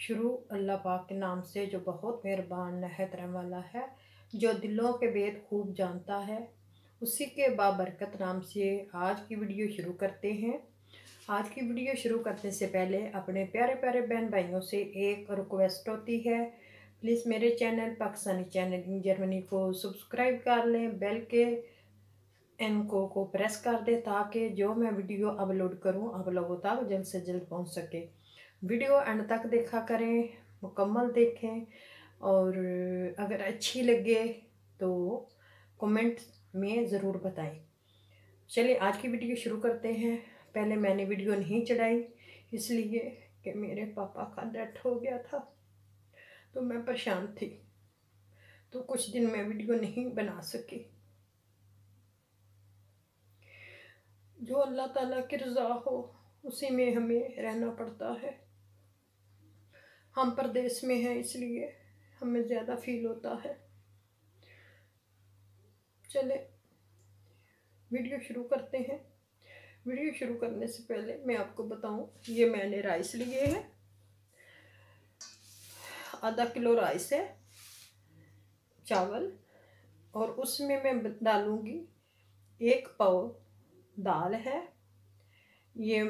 शुरू अल्लाह पाक के नाम से जो बहुत मेहरबान नहायत रहम वाला है, जो दिलों के भेद खूब जानता है। उसी के बाबरकत नाम से आज की वीडियो शुरू करते हैं। आज की वीडियो शुरू करने से पहले अपने प्यारे प्यारे बहन भाइयों से एक रिक्वेस्ट होती है, प्लीज़ मेरे channel Pakistani channel in Germany को सब्सक्राइब कर लें, बेल के एनको को प्रेस कर दें ताकि जो मैं वीडियो अपलोड करूं आप लोगों तक जल्द से जल्द पहुंच सके। वीडियो एंड तक देखा करें, मुकम्मल देखें और अगर अच्छी लगे तो कमेंट में ज़रूर बताएं। चलिए आज की वीडियो शुरू करते हैं। पहले मैंने वीडियो नहीं चढ़ाई इसलिए कि मेरे पापा का डेथ हो गया था तो मैं परेशान थी, तो कुछ दिन मैं वीडियो नहीं बना सकी। जो अल्लाह ताला की रज़ा हो उसी में हमें रहना पड़ता है। हम परदेश में हैं इसलिए हमें ज़्यादा फील होता है। चले वीडियो शुरू करते हैं। वीडियो शुरू करने से पहले मैं आपको बताऊं, ये मैंने राइस लिए हैं, आधा किलो राइस है, चावल, और उसमें मैं डालूंगी 1 पाव दाल है, ये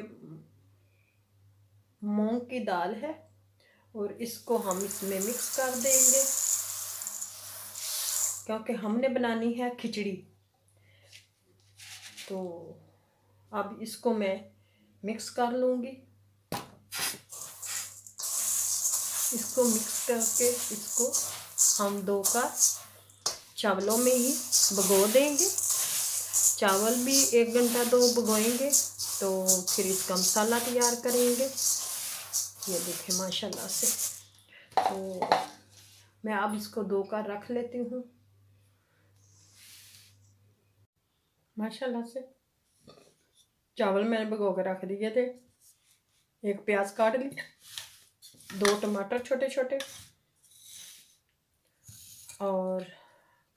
मूंग की दाल है, और इसको हम इसमें मिक्स कर देंगे क्योंकि हमने बनानी है खिचड़ी। तो अब इसको मैं मिक्स कर लूँगी। इसको मिक्स करके इसको हम 2 कप चावलों में ही भिगो देंगे। चावल भी 1 घंटा 2 भिगोएंगे तो फिर इसका मसाला तैयार करेंगे। ये देखें माशाल्लाह से। तो मैं अब इसको 2 कप रख लेती हूँ। माशाल्लाह से चावल मैंने भिगो के रख दिए थे। 1 प्याज काट ली, 2 टमाटर छोटे छोटे, और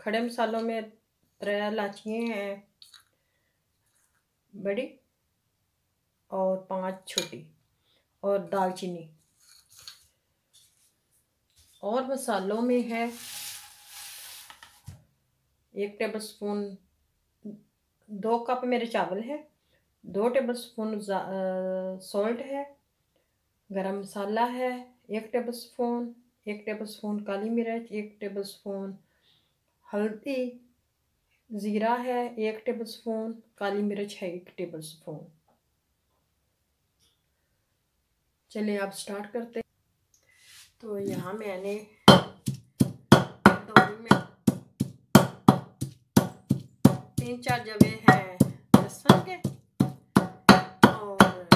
खड़े मसालों में 3 इलायचियाँ हैं बड़ी और 5 छोटी, और दालचीनी। और मसालों में है 1 टेबल स्पून, 2 कप मेरे चावल है, 2 टेबल स्पून सॉल्ट है, गरम मसाला है 1 टेबल स्पून, 1 टेबल स्पून काली मिर्च, 1 टेबल स्पून हल्दी, ज़ीरा है 1 टेबल स्पून, काली मिर्च है 1 टेबल स्पून। चलिए आप स्टार्ट करते। तो यहाँ मैंने कटोरी में 3-4 जवे हैं लहसुन के और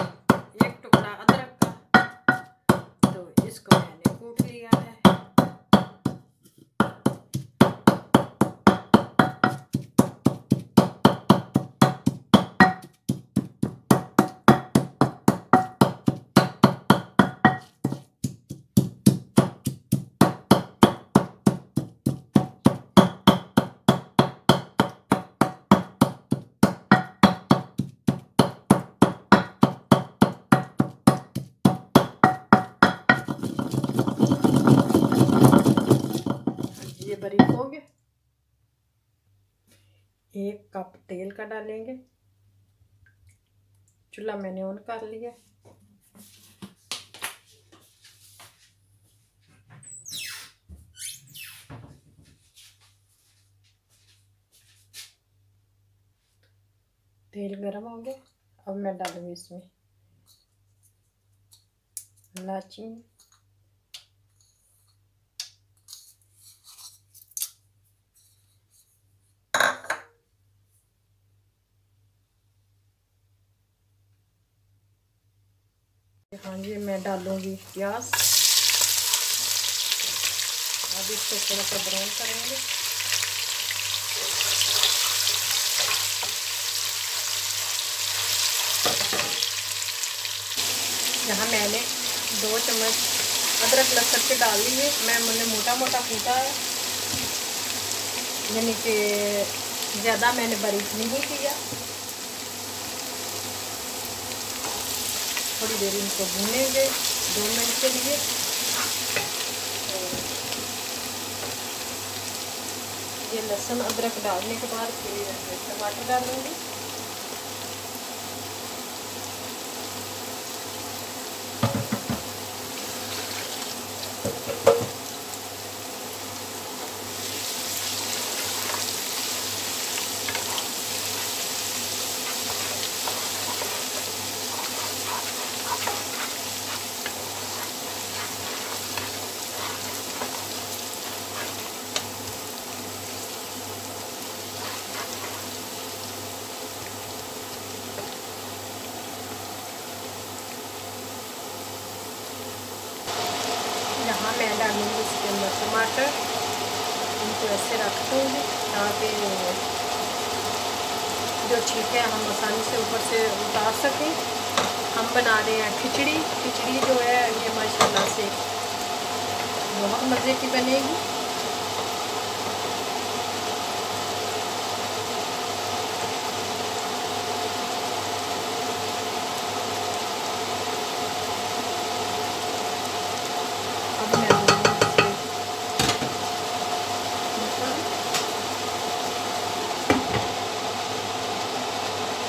1 टुकड़ा अदरक का, तो इसको मैंने कूट लिया है। बारीक हो गए। 1 कप तेल का डालेंगे। चूल्हा मैंने ऑन कर लिया। तेल गरम हो गया। अब मैं डालूंगी इसमें इलायची, हाँ जी, मैं डालूंगी प्याज। अब इसको थोड़ा सा ब्राउन करेंगे। यहाँ मैंने 2 चम्मच अदरक लहसुन के डाल ली है। मैंने मोटा मोटा कूटा है, यानी कि ज़्यादा मैंने बारीक नहीं किया। थोड़ी देर इनको भूनेंगे 2 मिनट के लिए। ये लहसुन अदरक डालने के बाद फिर टमाटर डालूंगी। यहाँ मैं डालूँगी इसके अंदर टमाटर, इनको ऐसे रख दूँगी ताकि जो छिलके हम आसानी से ऊपर से उतार सकें। हम बना रहे हैं खिचड़ी। खिचड़ी जो है ये माशाल्लाह से बहुत मज़े की बनेगी।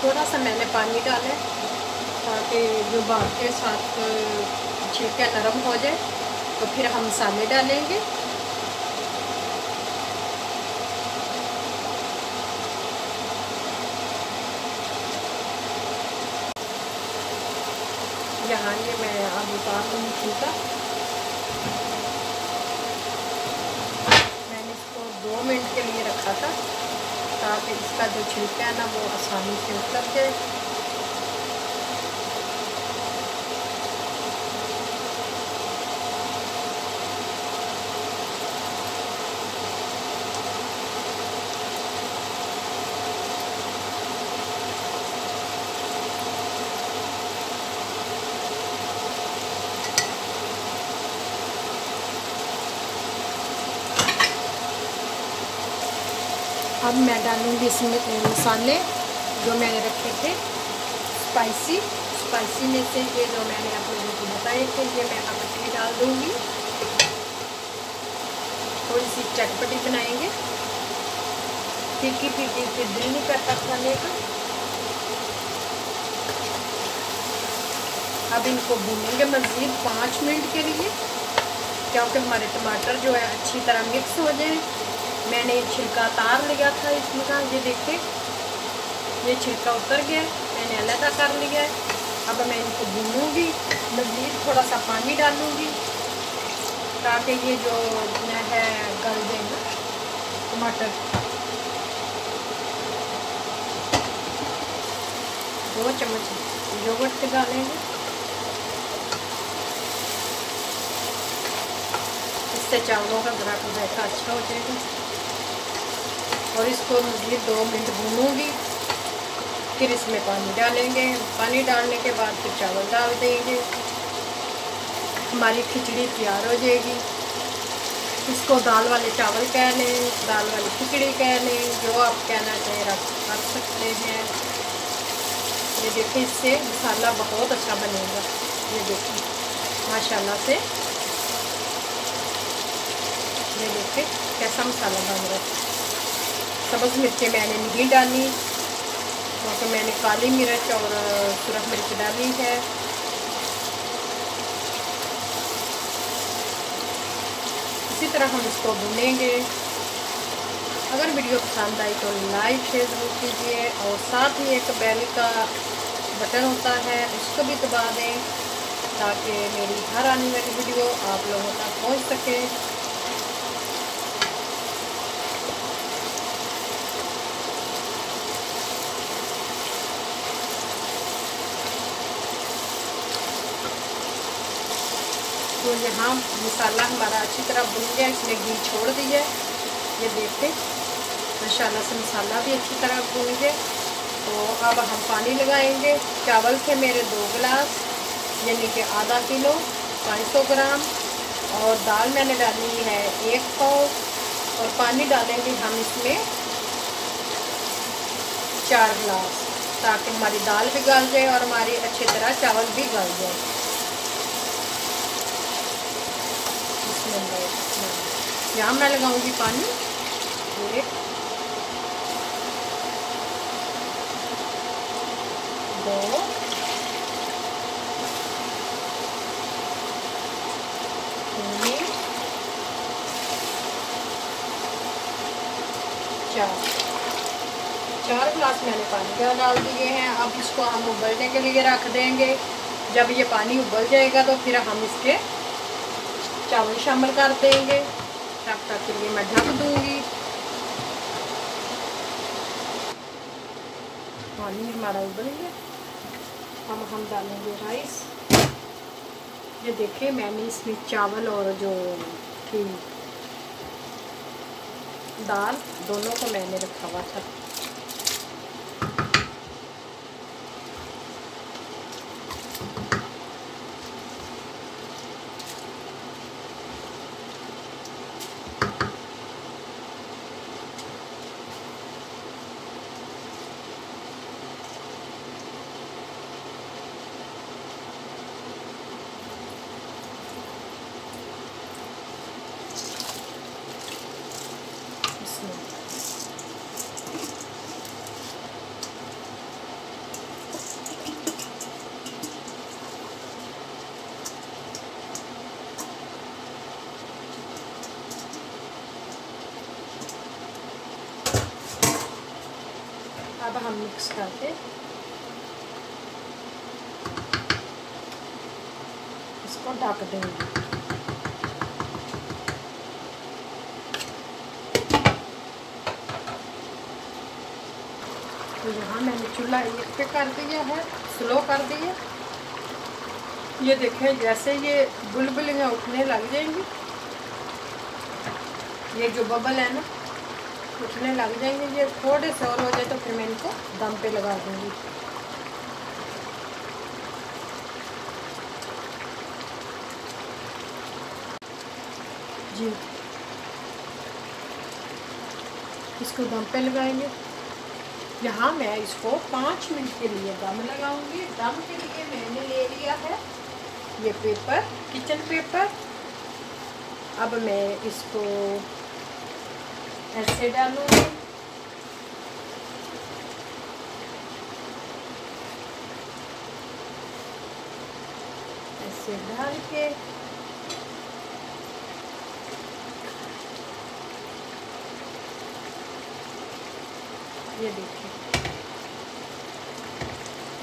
थोड़ा सा मैंने पानी डाला है ताकि जो भाप के साथ छिलका नरम हो जाए। तो फिर हम मसाले डालेंगे। यहाँ ये मैं अब उतार दूँगी छिलका। मैंने इसको 2 मिनट के लिए रखा था ताकि इसका जो छिलका है ना वो आसानी से उतर जाए। अब मैं डालूँगी इसमें मसाले जो मैंने रखे थे स्पाइसी में से ये जो मैंने आप लोगों को बताए थे ये मैं अब इसमें डाल दूँगी। थोड़ी सी चटपटी बनाएंगे, फीकी फीकी फिर दिल नहीं करता खाने का। अब इनको भूनेंगे मज़ीद 5 मिनट के लिए, क्योंकि हमारे टमाटर जो है अच्छी तरह मिक्स हो जाए। मैंने छिलका उतार लिया था इसमें का, ये देखिए ये छिलका उतर गया, मैंने अलग कर लिया है। अब मैं इनको भूनूंगी, मज़ीद थोड़ा सा पानी डालूंगी ताकि ये जो है गल जाए टमाटर। 2 चम्मच योगर्ट के डालेंगे, इससे चावलों का ज़रा जायका अच्छा हो जाएगा। और इसको मज़ीद 2 मिनट भूनूंगी, फिर इसमें पानी डालेंगे। पानी डालने के बाद फिर चावल डाल देंगे। हमारी खिचड़ी तैयार हो जाएगी। इसको दाल वाले चावल कह लें, दाल वाली खिचड़ी कह लें, जो आप कहना चाहें आप कर सकते हैं। ये देखिए इससे मसाला बहुत अच्छा बनेगा। ये देखिए माशाल्लाह से, ये देखिए कैसा मसाला बन रहा है। सब्ज़ मिर्चें मैंने नहीं डाली क्योंकि मैंने काली मिर्च और सुरख मिर्च डाली है। इसी तरह हम इसको भूनेंगे। अगर वीडियो पसंद आई तो लाइक शेयर ज़रूर कीजिए और साथ ही एक बेल का बटन होता है उसको भी दबा दें ताकि मेरी हर आने वाली वीडियो आप लोगों तक पहुंच सके। तो यहाँ मसाला हमारा अच्छी तरह भुन गया, इसने घी छोड़ दिया। ये देखते माशाल्लाह से मसाला भी अच्छी तरह भुन गया। तो अब हम पानी लगाएंगे। चावल थे मेरे 2 गिलास, यानी कि आधा किलो 500 ग्राम, और दाल मैंने डाली है 1 पाव, और पानी डालेंगे हम इसमें 4 गिलास ताकि हमारी दाल भी गल जाए और हमारी अच्छी तरह चावल भी गल जाए। यहाँ मैं लगाऊंगी पानी, 1 2 3 4 गिलास मैंने पानी का डाल दिए हैं। अब इसको हम उबलने के लिए रख देंगे। जब ये पानी उबल जाएगा तो फिर हम इसके चावल शामिल कर देंगे। तब तक के लिए मैं ढक दूंगी। पानी हमारा उबल गया। अब हम डालेंगे राइस। ये देखिए मैंने इसमें चावल और जो थी दाल दोनों को मैंने रखा हुआ था। अब हम मिक्स करके इसको ढक देंगे। तो यहाँ मैंने चूल्हा 1 पे कर दिया है, स्लो कर दिया। ये देखें जैसे ये बुलबुलियाँ उठने लग जाएंगी, ये जो बबल है ना उठने लग जाएंगे, ये थोड़े से और हो जाए तो फिर मैं इनको दम पे लगा दूंगी। जी इसको दम पे लगाएंगे। यहाँ मैं इसको 5 मिनट के लिए दम लगाऊंगी। दम के लिए मैंने ले लिया है ये पेपर, किचन पेपर। अब मैं इसको ऐसे डालूंगी। ऐसे डाल के ये देखिए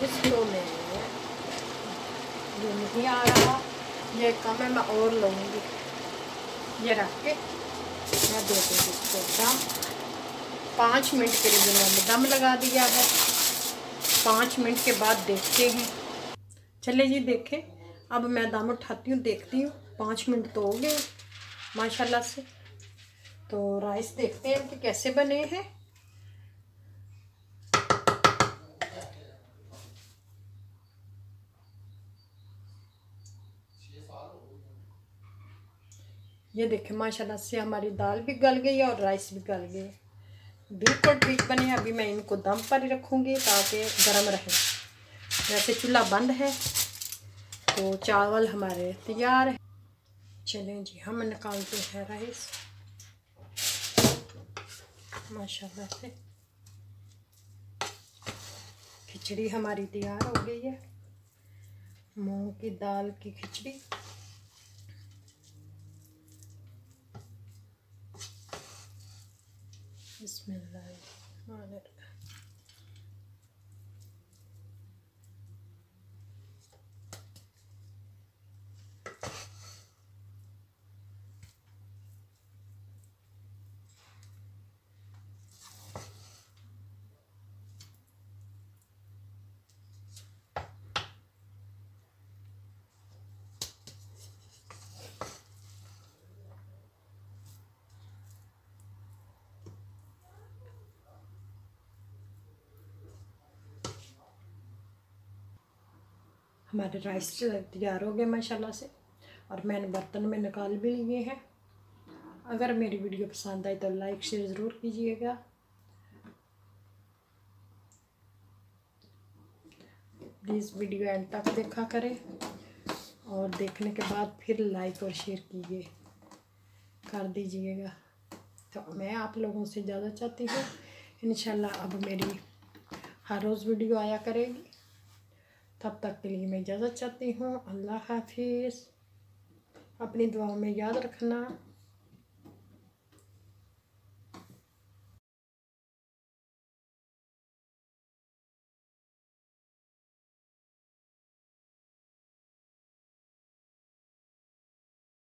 इसको मैं ये नहीं आ रहा, ये कम है, मैं और लूँगी। ये रख के मैं दे दूँगी इसको दम। 5 मिनट के लिए मैंने दम लगा दिया है। 5 मिनट के बाद देखते हैं। चलिए जी देखें, अब मैं दम उठाती हूँ, देखती हूँ। 5 मिनट तो हो गए माशाल्लाह से। तो राइस देखते हैं कि कैसे बने हैं। ये देखें माशाल्लाह से हमारी दाल भी गल गई है और राइस भी गल गए, बिल्कुल ठीक बने हैं। अभी मैं इनको दम पर ही रखूँगी ताकि गर्म रहे। वैसे चूल्हा बंद है। तो चावल हमारे तैयार है। चलें जी हम निकालते हैं राइस। माशाल्लाह से खिचड़ी हमारी तैयार हो गई है, मूंग की दाल की खिचड़ी। बिस्मिल्लाह। हमारे राइस तैयार हो गए माशाल्लाह से, और मैंने बर्तन में निकाल भी लिए हैं। अगर मेरी वीडियो पसंद आई तो लाइक शेयर ज़रूर कीजिएगा। प्लीज़ वीडियो एंड तक देखा करें, और देखने के बाद फिर लाइक और शेयर कीजिए कर दीजिएगा। तो मैं आप लोगों से इजाज़त चाहती हूँ। इंशाल्लाह अब मेरी हर रोज़ वीडियो आया करेगी। तब तक के लिए मैं इजाज़त चाहती हूँ। अल्लाह हाफिज़। अपनी दुआओं में याद रखना।